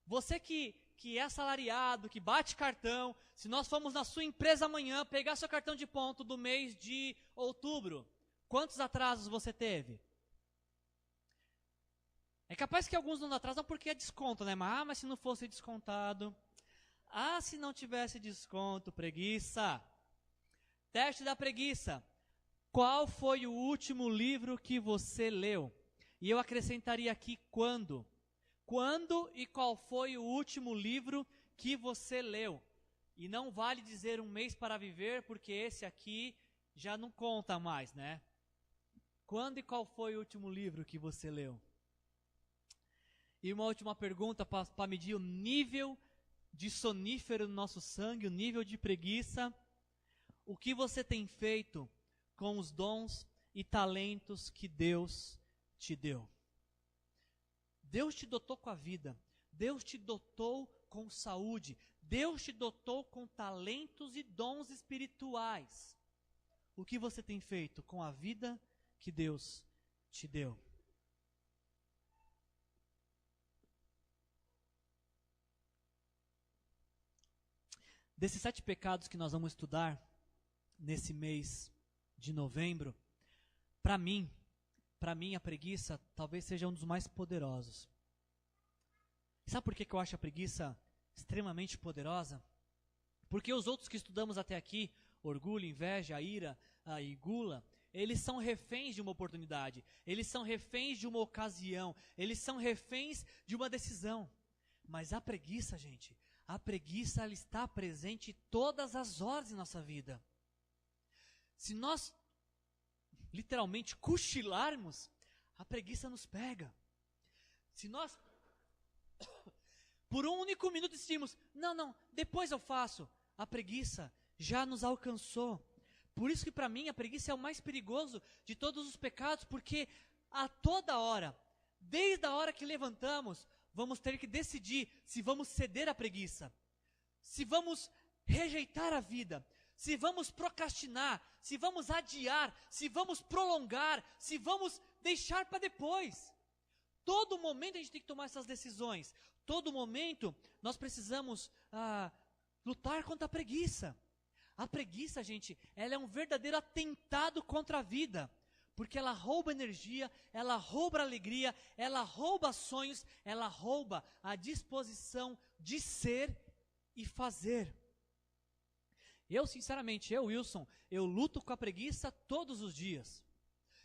Você que é assalariado, que bate cartão, se nós formos na sua empresa amanhã, pegar seu cartão de ponto do mês de outubro, quantos atrasos você teve? É capaz que alguns não atrasam porque é desconto, né? Mas se não fosse descontado. Se não tivesse desconto, preguiça. Teste da preguiça. Qual foi o último livro que você leu? E eu acrescentaria aqui quando. Quando e qual foi o último livro que você leu? E não vale dizer Um Mês para Viver, porque esse aqui já não conta mais, né? Quando e qual foi o último livro que você leu? E uma última pergunta para medir o nível de sonífero no nosso sangue, o nível de preguiça. O que você tem feito com os dons e talentos que Deus te deu? Deus te dotou com a vida, Deus te dotou com saúde, Deus te dotou com talentos e dons espirituais. O que você tem feito com a vida que Deus te deu? Desses 7 pecados que nós vamos estudar nesse mês de novembro, para mim a preguiça talvez seja um dos mais poderosos. Sabe por que eu acho a preguiça extremamente poderosa? Porque os outros que estudamos até aqui, orgulho, inveja, ira e gula, eles são reféns de uma oportunidade, eles são reféns de uma ocasião, eles são reféns de uma decisão. Mas a preguiça, gente, a preguiça ela está presente todas as horas em nossa vida. Se nós literalmente cochilarmos, a preguiça nos pega. Se nós por um único minuto decidimos, não, depois eu faço, a preguiça já nos alcançou. Por isso que para mim a preguiça é o mais perigoso de todos os pecados, porque a toda hora, desde a hora que levantamos, vamos ter que decidir se vamos ceder à preguiça, se vamos rejeitar a vida, se vamos procrastinar, se vamos adiar, se vamos prolongar, se vamos deixar para depois. Todo momento a gente tem que tomar essas decisões. Todo momento nós precisamos lutar contra a preguiça. A preguiça, gente, ela é um verdadeiro atentado contra a vida, porque ela rouba energia, ela rouba alegria, ela rouba sonhos, ela rouba a disposição de ser e fazer. Eu, sinceramente, Wilson, eu luto com a preguiça todos os dias.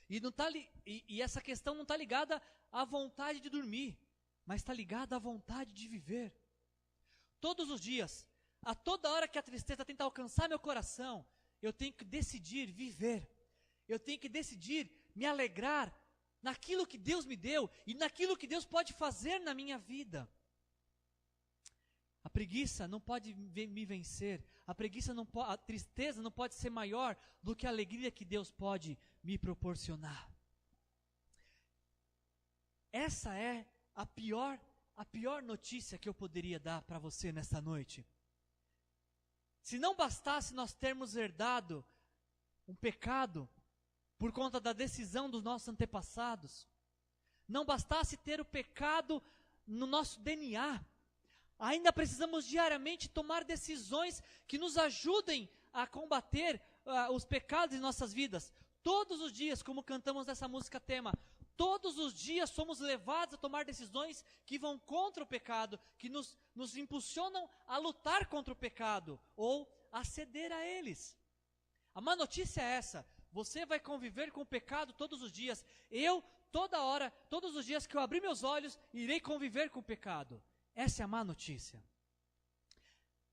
E essa questão não está ligada à vontade de dormir, mas está ligada à vontade de viver. Todos os dias, a toda hora que a tristeza tenta alcançar meu coração, eu tenho que decidir viver. Eu tenho que decidir me alegrar naquilo que Deus me deu e naquilo que Deus pode fazer na minha vida. A preguiça não pode me vencer. A tristeza não pode ser maior do que a alegria que Deus pode me proporcionar. Essa é a pior notícia que eu poderia dar para você nesta noite. Se não bastasse nós termos herdado um pecado por conta da decisão dos nossos antepassados, não bastasse ter o pecado no nosso DNA, ainda precisamos diariamente tomar decisões que nos ajudem a combater os pecados em nossas vidas. Todos os dias, como cantamos nessa música tema, todos os dias somos levados a tomar decisões que vão contra o pecado, que nos impulsionam a lutar contra o pecado ou a ceder a eles. A má notícia é essa: você vai conviver com o pecado todos os dias. Eu, toda hora, todos os dias que eu abrir meus olhos, irei conviver com o pecado. Essa é a má notícia.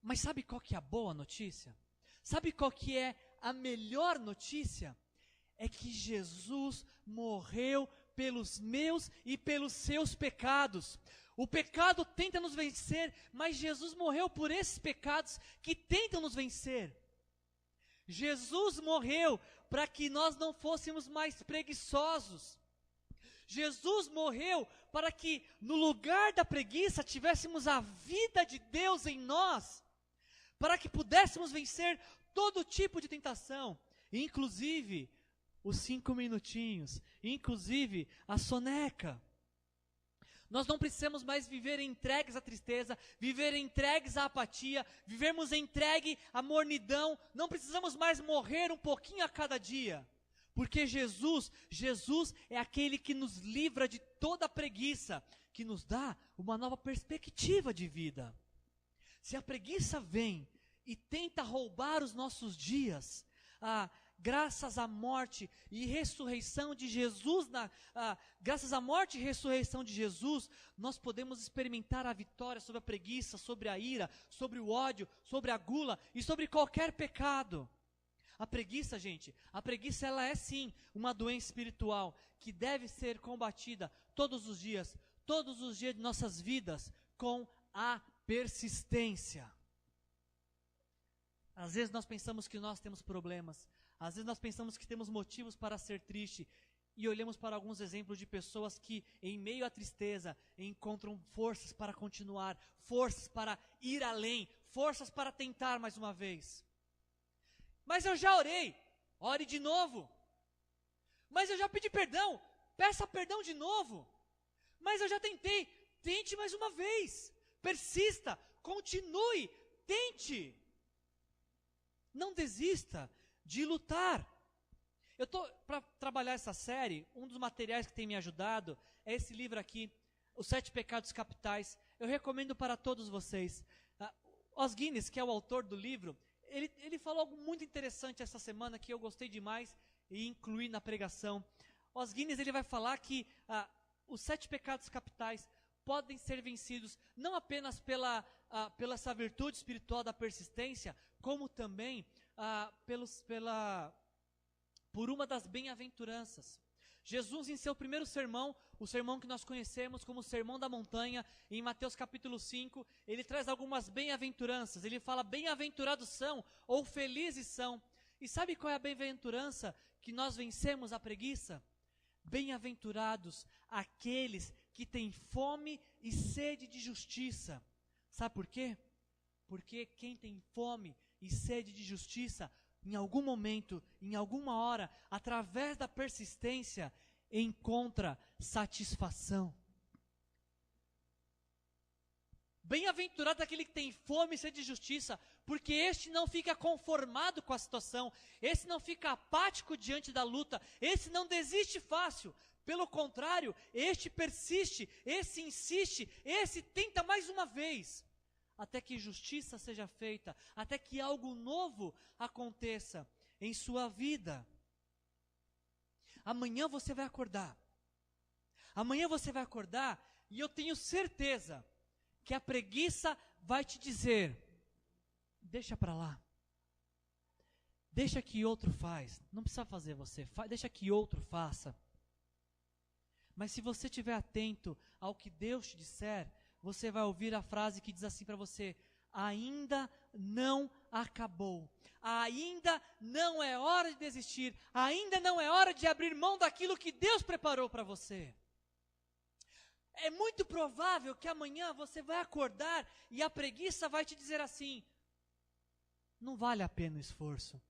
Mas sabe qual que é a boa notícia? Sabe qual que é a melhor notícia? É que Jesus morreu pelos meus e pelos seus pecados. O pecado tenta nos vencer, mas Jesus morreu por esses pecados que tentam nos vencer. Jesus morreu para que nós não fôssemos mais preguiçosos. Jesus morreu para que no lugar da preguiça tivéssemos a vida de Deus em nós, para que pudéssemos vencer todo tipo de tentação, inclusive os 5 minutinhos, inclusive a soneca. Nós não precisamos mais viver entregues à tristeza, viver entregues à apatia, vivermos entregue à mornidão. Não precisamos mais morrer um pouquinho a cada dia, porque Jesus é aquele que nos livra de toda a preguiça, que nos dá uma nova perspectiva de vida. Se a preguiça vem e tenta roubar os nossos dias, graças à morte e ressurreição de Jesus, graças à morte e ressurreição de Jesus, nós podemos experimentar a vitória sobre a preguiça, sobre a ira, sobre o ódio, sobre a gula e sobre qualquer pecado. A preguiça, gente, ela é sim uma doença espiritual que deve ser combatida todos os dias de nossas vidas, com a persistência. Às vezes nós pensamos que nós temos problemas, às vezes nós pensamos que temos motivos para ser triste, e olhamos para alguns exemplos de pessoas que, em meio à tristeza, encontram forças para continuar, forças para ir além, forças para tentar mais uma vez. Mas eu já orei, ore de novo. Mas eu já pedi perdão, peça perdão de novo. Mas eu já tentei, tente mais uma vez. Persista, continue, tente. Não desista de lutar. Para trabalhar essa série, um dos materiais que tem me ajudado é esse livro aqui, Os 7 Pecados Capitais. Eu recomendo para todos vocês. Os Guinness, que é o autor do livro, ele falou algo muito interessante essa semana que eu gostei demais e incluí na pregação. Os Guinness, ele vai falar que os 7 pecados capitais podem ser vencidos não apenas pela essa virtude espiritual da persistência, como também por uma das bem-aventuranças. Jesus, em seu primeiro sermão, o sermão que nós conhecemos como o Sermão da Montanha, em Mateus capítulo 5, ele traz algumas bem-aventuranças. Ele fala: bem-aventurados são, ou felizes são. E sabe qual é a bem-aventurança que nós vencemos a preguiça? Bem-aventurados aqueles que têm fome e sede de justiça. Sabe por quê? Porque quem tem fome e sede de justiça, em algum momento, em alguma hora, através da persistência, encontra satisfação. Bem-aventurado aquele que tem fome e sede de justiça, porque este não fica conformado com a situação, esse não fica apático diante da luta, esse não desiste fácil. Pelo contrário, este persiste, esse insiste, esse tenta mais uma vez, até que justiça seja feita, até que algo novo aconteça em sua vida. Amanhã você vai acordar. Amanhã você vai acordar e eu tenho certeza que a preguiça vai te dizer: deixa para lá. Deixa que outro faz. Não precisa fazer você, deixa que outro faça. Mas se você estiver atento ao que Deus te disser, você vai ouvir a frase que diz assim para você: ainda não acabou, ainda não é hora de desistir, ainda não é hora de abrir mão daquilo que Deus preparou para você. É muito provável que amanhã você vai acordar e a preguiça vai te dizer assim: não vale a pena o esforço,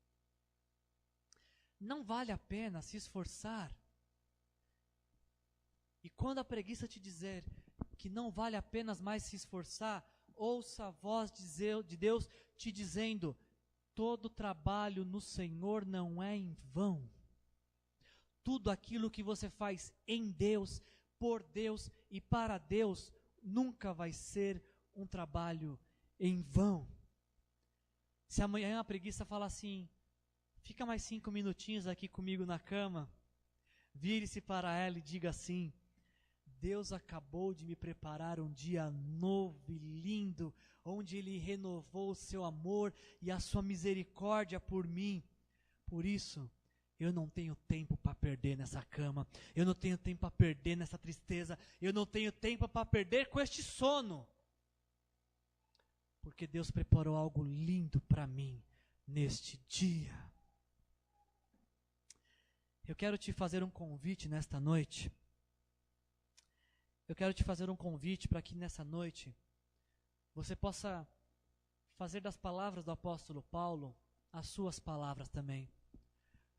não vale a pena se esforçar. E quando a preguiça te dizer que não vale a pena mais se esforçar, ouça a voz de Deus te dizendo: todo trabalho no Senhor não é em vão. Tudo aquilo que você faz em Deus, por Deus e para Deus, nunca vai ser um trabalho em vão. Se amanhã a preguiça fala assim: fica mais 5 minutinhos aqui comigo na cama, vire-se para ela e diga assim: Deus acabou de me preparar um dia novo e lindo, onde Ele renovou o seu amor e a sua misericórdia por mim. Por isso, eu não tenho tempo para perder nessa cama, eu não tenho tempo para perder nessa tristeza, eu não tenho tempo para perder com este sono. Porque Deus preparou algo lindo para mim neste dia. Eu quero te fazer um convite nesta noite. Eu quero te fazer um convite para que nessa noite você possa fazer das palavras do apóstolo Paulo as suas palavras também.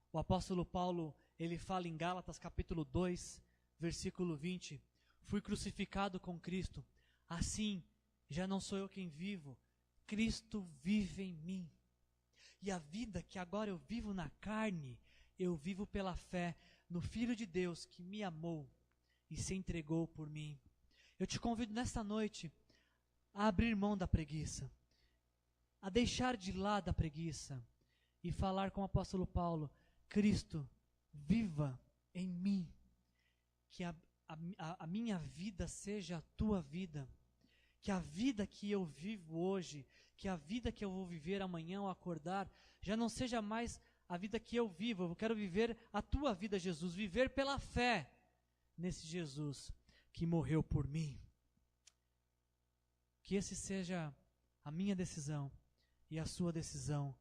O apóstolo Paulo, ele fala em Gálatas capítulo 2, versículo 20: fui crucificado com Cristo, assim já não sou eu quem vivo, Cristo vive em mim. E a vida que agora eu vivo na carne, eu vivo pela fé no Filho de Deus que me amou e se entregou por mim. Eu te convido nesta noite a abrir mão da preguiça, a deixar de lado a preguiça e falar com o apóstolo Paulo: Cristo, viva em mim, que a minha vida seja a tua vida, que a vida que eu vivo hoje, que a vida que eu vou viver amanhã ao acordar, já não seja mais a vida que eu vivo. Eu quero viver a tua vida, Jesus, viver pela fé nesse Jesus que morreu por mim. Que esse seja a minha decisão e a sua decisão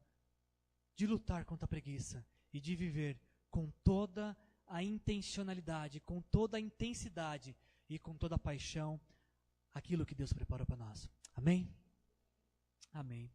de lutar contra a preguiça e de viver com toda a intencionalidade, com toda a intensidade e com toda a paixão aquilo que Deus preparou para nós. Amém? Amém.